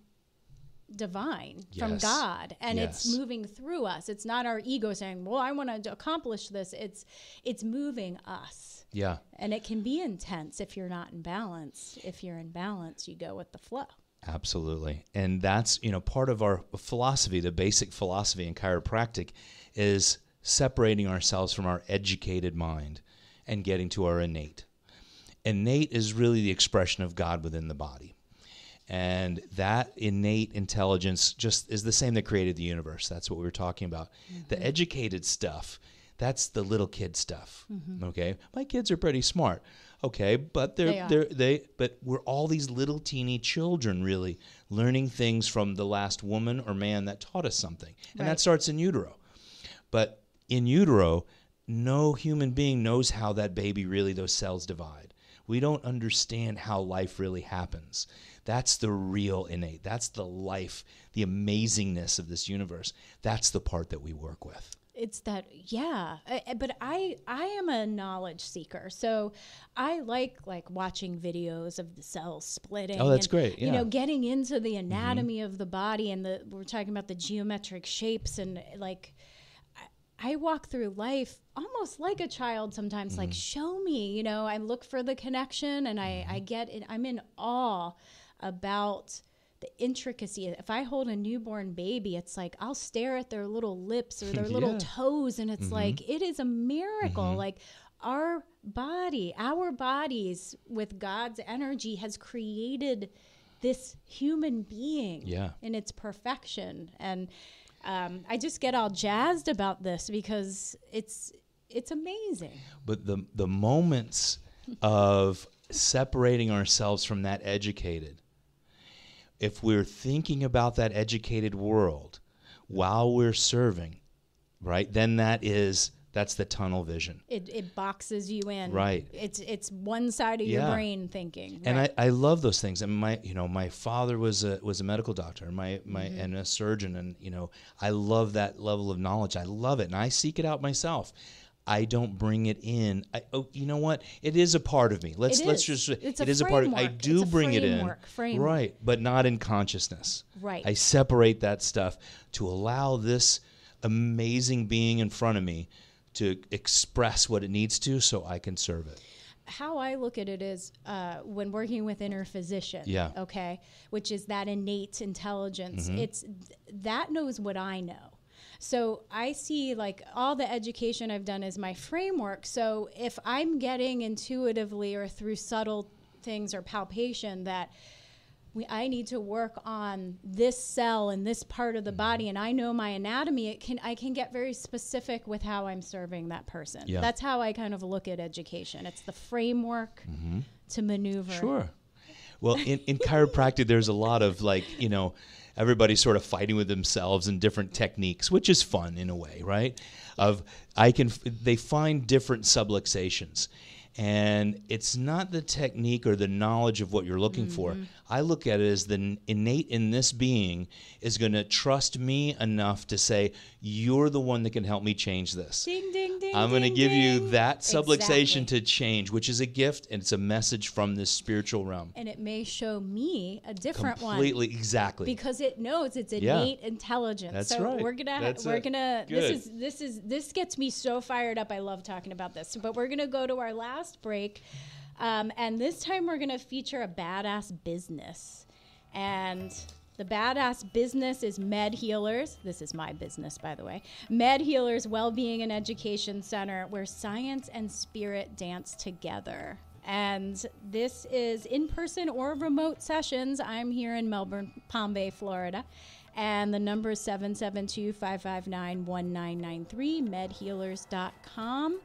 divine, from God, and it's moving through us. It's not our ego saying, well, I want to accomplish this. It's moving us. Yeah. And it can be intense if you're not in balance. If you're in balance, you go with the flow. Absolutely. And that's, part of our philosophy, the basic philosophy in chiropractic, is separating ourselves from our educated mind and getting to our innate. Innate is really the expression of God within the body. And that innate intelligence just is the same that created the universe. That's what we were talking about. The educated stuff, that's the little kid stuff. Okay, my kids are pretty smart. Okay, but but we're all these little teeny children, really learning things from the last woman or man that taught us something, and that starts in utero. But in utero, no human being knows how that baby really, those cells divide. We don't understand how life really happens. That's the real innate. That's the life, the amazingness of this universe. That's the part that we work with. It's that, but I am a knowledge seeker, so I like watching videos of the cells splitting. Oh, that's great. Yeah. Getting into the anatomy of the body, and we're talking about the geometric shapes, and I walk through life almost like a child sometimes, like, show me, I look for the connection, and I get it. I'm in awe about the intricacy. If I hold a newborn baby, it's like I'll stare at their little lips or their little toes, and it's like it is a miracle. Like our bodies with God's energy has created this human being in its perfection. And I just get all jazzed about this because it's amazing. But the moments of separating ourselves from that educated, if we're thinking about that educated world while we're serving, right, then that's the tunnel vision. It boxes you in. Right. It's one side of your brain thinking. And right. I love those things. And my father was a medical doctor and and a surgeon, and I love that level of knowledge. I love it, and I seek it out myself. I don't bring it in. You know what? It is a part of me. Let's just. It is a part of. I do bring it in. Right, but not in consciousness. Right. I separate that stuff to allow this amazing being in front of me to express what it needs to, so I can serve it. How I look at it is when working with inner physician, okay, which is that innate intelligence. It's that knows what I know. So I see all the education I've done is my framework. So if I'm getting intuitively or through subtle things or palpation that I need to work on this cell in this part of the body, and I know my anatomy, I can get very specific with how I'm serving that person. Yeah. That's how I kind of look at education. It's the framework to maneuver. Sure. Well, in chiropractic, there's a lot of everybody's sort of fighting with themselves and different techniques, which is fun in a way, right? They find different subluxations. And it's not the technique or the knowledge of what you're looking for. I look at it as the innate in this being is going to trust me enough to say, you're the one that can help me change this. Ding, ding, ding, I'm going to give you that subluxation Exactly. to change, which is a gift, and it's a message from this spiritual realm. And it may show me a different Completely, one. exactly. Because it knows it's innate intelligence. That's so right. we're gonna That's we're it. gonna Good. this gets me so fired up. I love talking about this. But we're gonna go to our last break. And this time we're gonna feature a badass business. And the badass business is Med Healers. This is my business, by the way. Med Healers Wellbeing and Education Center, where science and spirit dance together. And this is in-person or remote sessions. I'm here in Melbourne, Palm Bay, Florida. And the number is 772-559-1993, medhealers.com.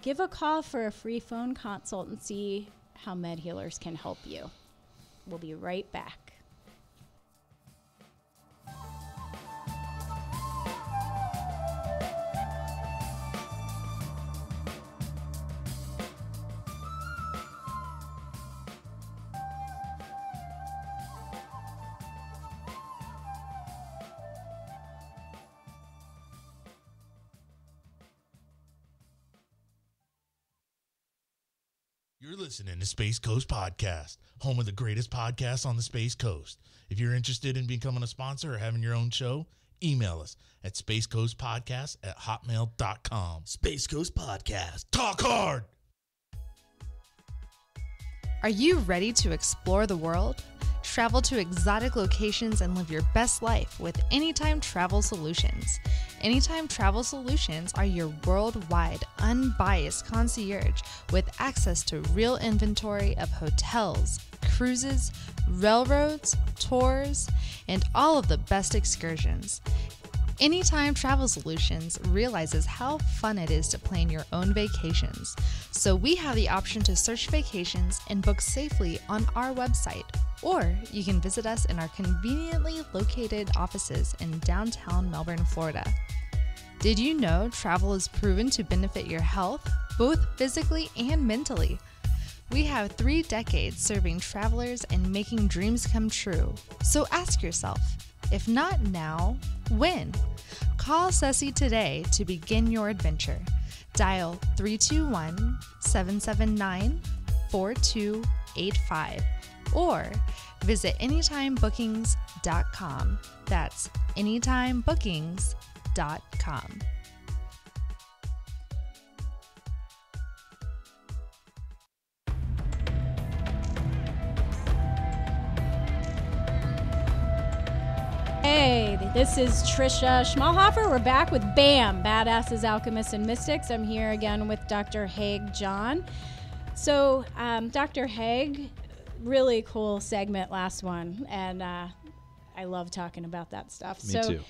Give a call for a free phone consult and see how Med Healers can help you. We'll be right back. You're listening to Space Coast Podcast, home of the greatest podcasts on the Space Coast. If you're interested in becoming a sponsor or having your own show, email us at spacecoastpodcast@hotmail.com. Space Coast Podcast. Talk hard! Are you ready to explore the world? Travel to exotic locations and live your best life with Anytime Travel Solutions. Anytime Travel Solutions are your worldwide, unbiased concierge with access to real inventory of hotels, cruises, railroads, tours, and all of the best excursions. Anytime Travel Solutions realizes how fun it is to plan your own vacations, so we have the option to search vacations and book safely on our website, or you can visit us in our conveniently located offices in downtown Melbourne, Florida. Did you know travel is proven to benefit your health, both physically and mentally? We have 3 decades serving travelers and making dreams come true. So ask yourself, if not now, when? Call Ceci today to begin your adventure. Dial 321-779-4285 or visit anytimebookings.com. That's anytimebookings.com. Hey, this is Trisha Schmalhofer. We're back with BAM, Badasses, Alchemists, and Mystics. I'm here again with Dr. Haig John. So, Dr. Haig, really cool segment, last one, and I love talking about that stuff. Me too.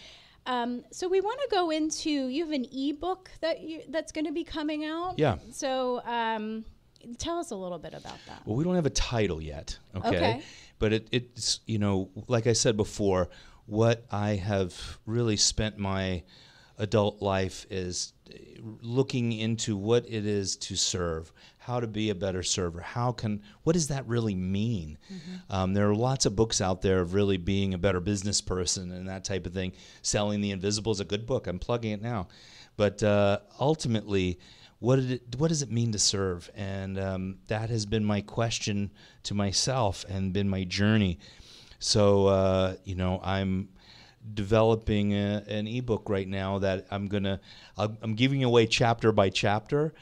So we want to go into, you have an ebook that's going to be coming out. Yeah. So tell us a little bit about that. Well, we don't have a title yet, okay? Okay. But it's, like I said before, what I have really spent my adult life is looking into what it is to serve, how to be a better server, what does that really mean? Mm-hmm. There are lots of books out there of really being a better business person and that type of thing. Selling the Invisible is a good book. I'm plugging it now. But ultimately, what does it mean to serve? And that has been my question to myself and been my journey. So, I'm developing an ebook right now that I'm giving away chapter by chapter.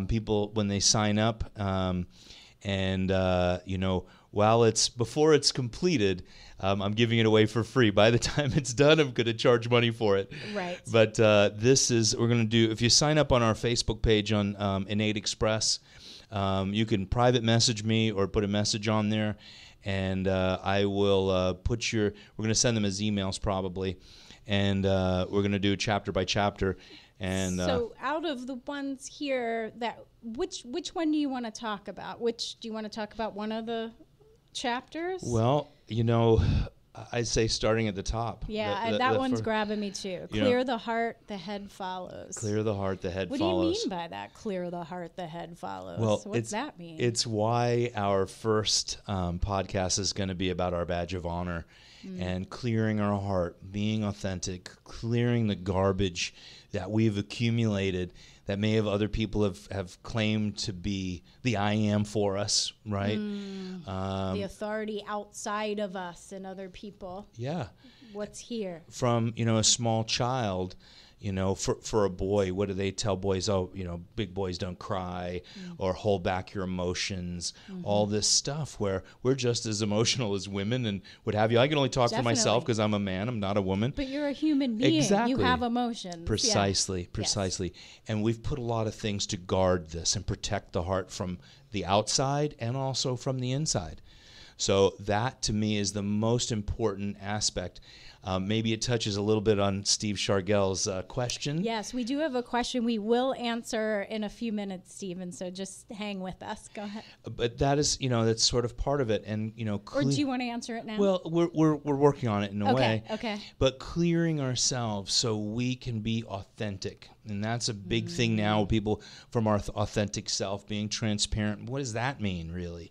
People, when they sign up, before it's completed, I'm giving it away for free. By the time it's done, I'm going to charge money for it. Right. But we're going to do, if you sign up on our Facebook page on Innate Express, you can private message me or put a message on there. And I will we're going to send them as emails probably, and we're going to do chapter by chapter. And so out of the ones here, which one do you want to talk about? Do you want to talk about one of the chapters? Well, I'd say starting at the top. Yeah, that one's grabbing me too. Clear the heart, the head follows. Clear the heart, the head follows. What do you mean by that? Clear the heart, the head follows. Well, what's that mean? It's why our first podcast is going to be about our badge of honor and clearing our heart, being authentic, clearing the garbage that we've accumulated that may have other people have claimed to be the I am for us, right? The authority outside of us and other people. Yeah. What's here? From, a small child, for a boy, what do they tell boys? Oh, big boys don't cry or hold back your emotions, all this stuff where we're just as emotional as women and what have you. I can only talk for myself because I'm a man. I'm not a woman. But you're a human being. Exactly. You have emotions. Precisely. Yes. And we've put a lot of things to guard this and protect the heart from the outside and also from the inside. So that, to me, is the most important aspect. Maybe it touches a little bit on Steve Shargel's question. Yes, we do have a question we will answer in a few minutes, Stephen, so just hang with us. Go ahead. But that is, that's sort of part of it. And, or do you want to answer it now? Well, we're working on it in a way. Okay. But clearing ourselves so we can be authentic. And that's a big thing now, people from our authentic self, being transparent. What does that mean, really?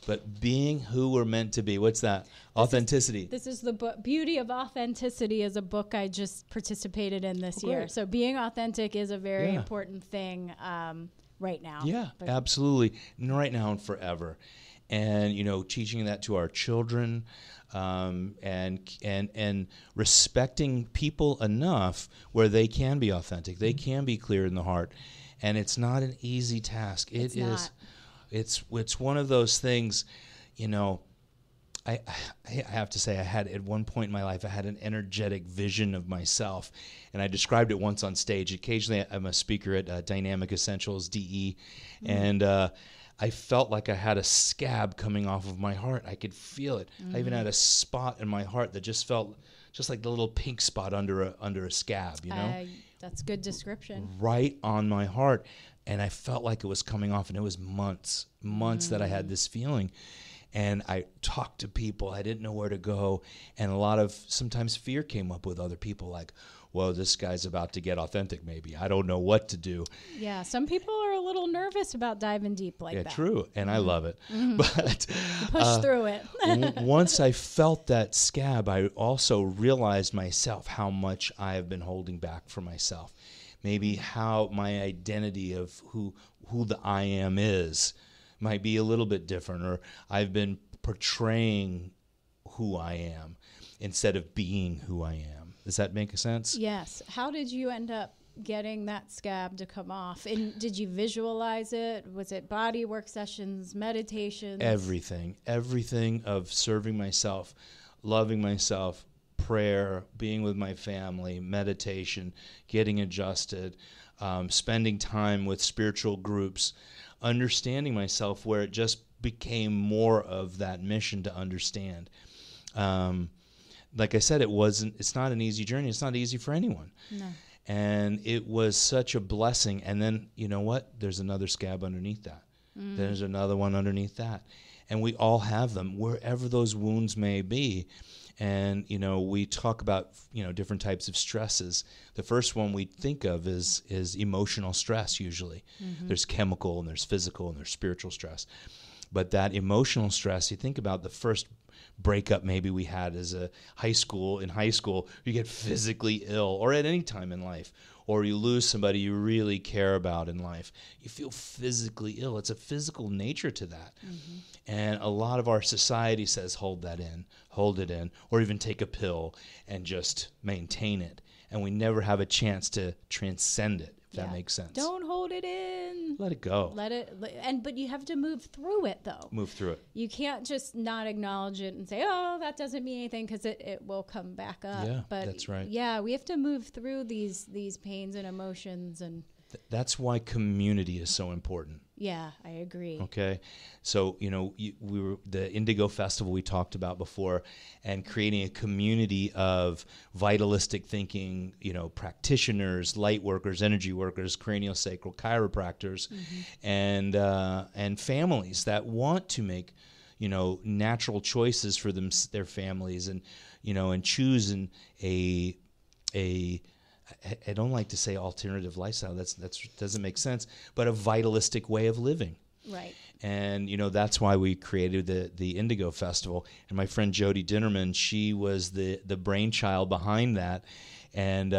But being who we're meant to be. What's that? Authenticity. This is the book. Beauty of Authenticity is a book I just participated in this year. So being authentic is a very important thing right now. Yeah, absolutely. Right now and forever. And, teaching that to our children and respecting people enough where they can be authentic. They can be clear in the heart. And it's not an easy task. It's not. It's one of those things, I have to say I had at one point in my life, I had an energetic vision of myself, and I described it once on stage. Occasionally I'm a speaker at Dynamic Essentials, DE, and I felt like I had a scab coming off of my heart. I could feel it. I even had a spot in my heart that just felt just like the little pink spot under a scab, That's a good description. Right on my heart. And I felt like it was coming off, and it was months that I had this feeling. And I talked to people. I didn't know where to go. And a lot of sometimes fear came up with other people, like, well, this guy's about to get authentic maybe. I don't know what to do. Yeah, some people are a little nervous about diving deep like that. Yeah, true. And I love it. But you push through it. Once I felt that scab, I also realized myself how much I have been holding back for myself. Maybe how my identity of who the I am is might be a little bit different, or I've been portraying who I am instead of being who I am. Does that make sense? Yes. How did you end up getting that scab to come off? And did you visualize it? Was it body work sessions, meditations? Everything of serving myself, loving myself, prayer, being with my family, meditation, getting adjusted, spending time with spiritual groups, understanding myself where it just became more of that mission to understand. Like I said, it's not an easy journey. It's not easy for anyone. No. And it was such a blessing. And then, you know what? There's another scab underneath that. There's another one underneath that. And we all have them, wherever those wounds may be. And, we talk about, different types of stresses. The first one we think of is emotional stress, usually. There's chemical, and there's physical, and there's spiritual stress. But that emotional stress, you think about the first breakup maybe we had as in high school, you get physically ill, or at any time in life, or you lose somebody you really care about in life. You feel physically ill. It's a physical nature to that. And a lot of our society says, hold it in, or even take a pill and just maintain it. And we never have a chance to transcend it, if that makes sense. Don't hold it in. Let it go. But you have to move through it, though. Move through it. You can't just not acknowledge it and say, oh, that doesn't mean anything, because it will come back up. Yeah, but that's right. Yeah, we have to move through these pains and emotions. And that's why community is so important. Yeah, I agree. Okay. So, we were the Indigo Festival we talked about before, and creating a community of vitalistic thinking, practitioners, light workers, energy workers, craniosacral chiropractors, and families that want to make, natural choices for their families, and and choosing I don't like to say alternative lifestyle. That doesn't make sense, but a vitalistic way of living. Right. And that's why we created the Indigo Festival. And my friend Jody Dinnerman, she was the brainchild behind that. And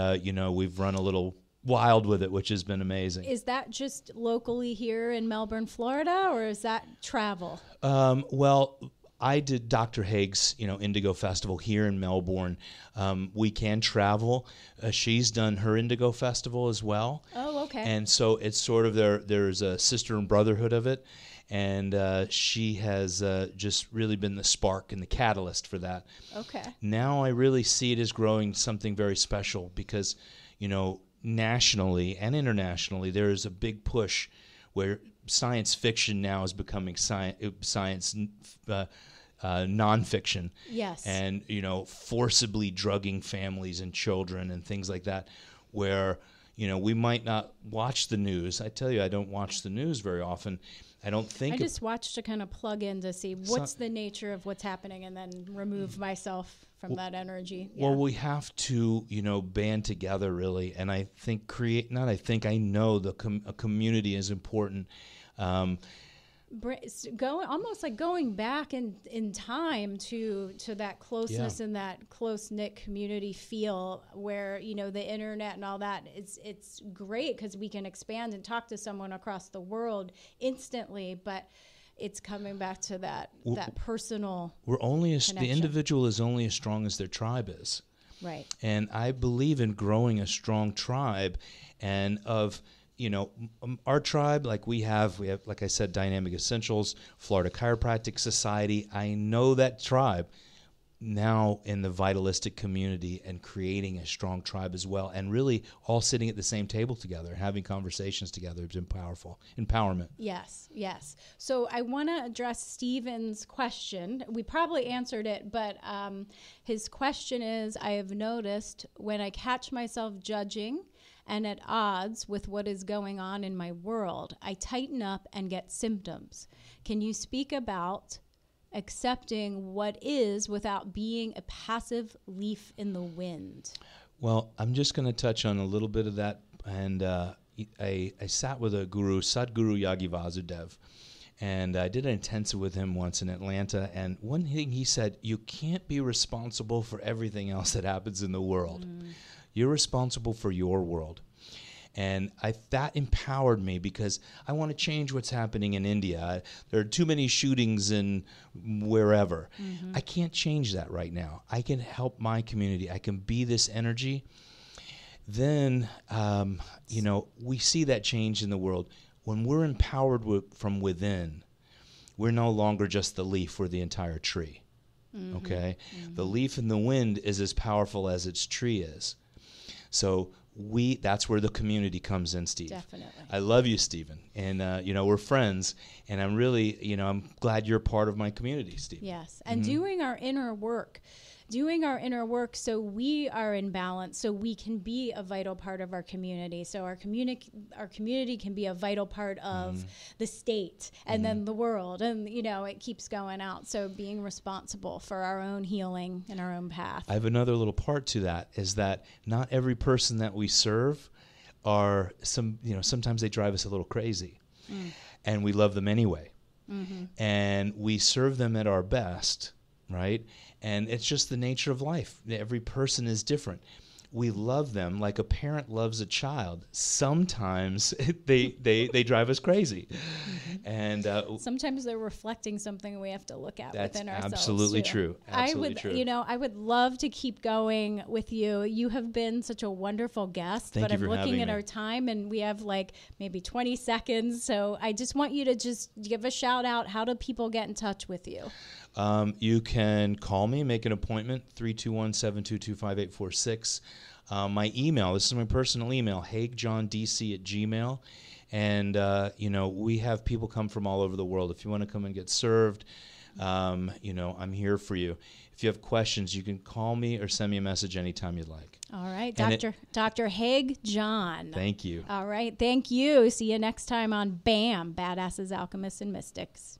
we've run a little wild with it, which has been amazing. Is that just locally here in Melbourne, Florida, or is that travel? Well, I did Dr. Haig's, Indigo Festival here in Melbourne. We can travel. She's done her Indigo Festival as well. Oh, okay. And so it's sort of there's a sister and brotherhood of it. And she has just really been the spark and the catalyst for that. Okay. Now I really see it as growing something very special because, nationally and internationally, there is a big push where science fiction now is becoming science nonfiction. Yes. And, forcibly drugging families and children and things like that, where, we might not watch the news. I tell you, I don't watch the news very often. I just watch to kind of plug in to see what's the nature of what's happening and then remove myself from that energy. Yeah. Well, we have to, band together really. And I think I know a community is important. Almost like going back in time to that closeness and that close-knit community feel where, the internet and all that, it's great because we can expand and talk to someone across the world instantly, but it's coming back to that personal connection. The individual is only as strong as their tribe is. Right. And I believe in growing a strong tribe and of our tribe, like we have, like I said, Dynamic Essentials, Florida Chiropractic Society. I know that tribe now in the vitalistic community and creating a strong tribe as well. And really all sitting at the same table together, having conversations together has been powerful. Empowerment. Yes, yes. So I want to address Stephen's question. We probably answered it, but his question is, I have noticed when I catch myself judging and at odds with what is going on in my world, I tighten up and get symptoms. Can you speak about accepting what is without being a passive leaf in the wind? Well, I'm just going to touch on a little bit of that. And I sat with a guru, Sadhguru Yogi Vasudev, and I did an intensive with him once in Atlanta. And one thing he said, you can't be responsible for everything else that happens in the world. You're responsible for your world. And that empowered me because I want to change what's happening in India. There are too many shootings in wherever. Mm-hmm. I can't change that right now. I can help my community. I can be this energy. Then, we see that change in the world. When we're empowered from within, we're no longer just the leaf, we're the entire tree. Mm-hmm. Okay? Mm-hmm. The leaf in the wind is as powerful as its tree is. So that's where the community comes in, Steve. Definitely. I love you, Stephen. And, we're friends. And I'm really, I'm glad you're part of my community, Steve. Yes. And doing our inner work so we are in balance, so we can be a vital part of our community. So our community can be a vital part of the state and then the world. And, it keeps going out. So being responsible for our own healing and our own path. I have another little part to that, is that not every person that we serve are sometimes they drive us a little crazy. And we love them anyway. Mm-hmm. And we serve them at our best, right? And it's just the nature of life. Every person is different. We love them like a parent loves a child. Sometimes they drive us crazy. And sometimes they're reflecting something we have to look at within ourselves. Absolutely true. Absolutely true. I would love to keep going with you. You have been such a wonderful guest, but I'm looking at our time and we have like maybe 20 seconds. So I just want you to just give a shout out. How do people get in touch with you? You can call me, make an appointment, 321-722-5846. My email, this is my personal email, haigjohndc@gmail.com. And, we have people come from all over the world. If you want to come and get served, I'm here for you. If you have questions, you can call me or send me a message anytime you'd like. All right. Dr. Haig John. Thank you. All right. Thank you. See you next time on BAM, Badasses, Alchemists, and Mystics.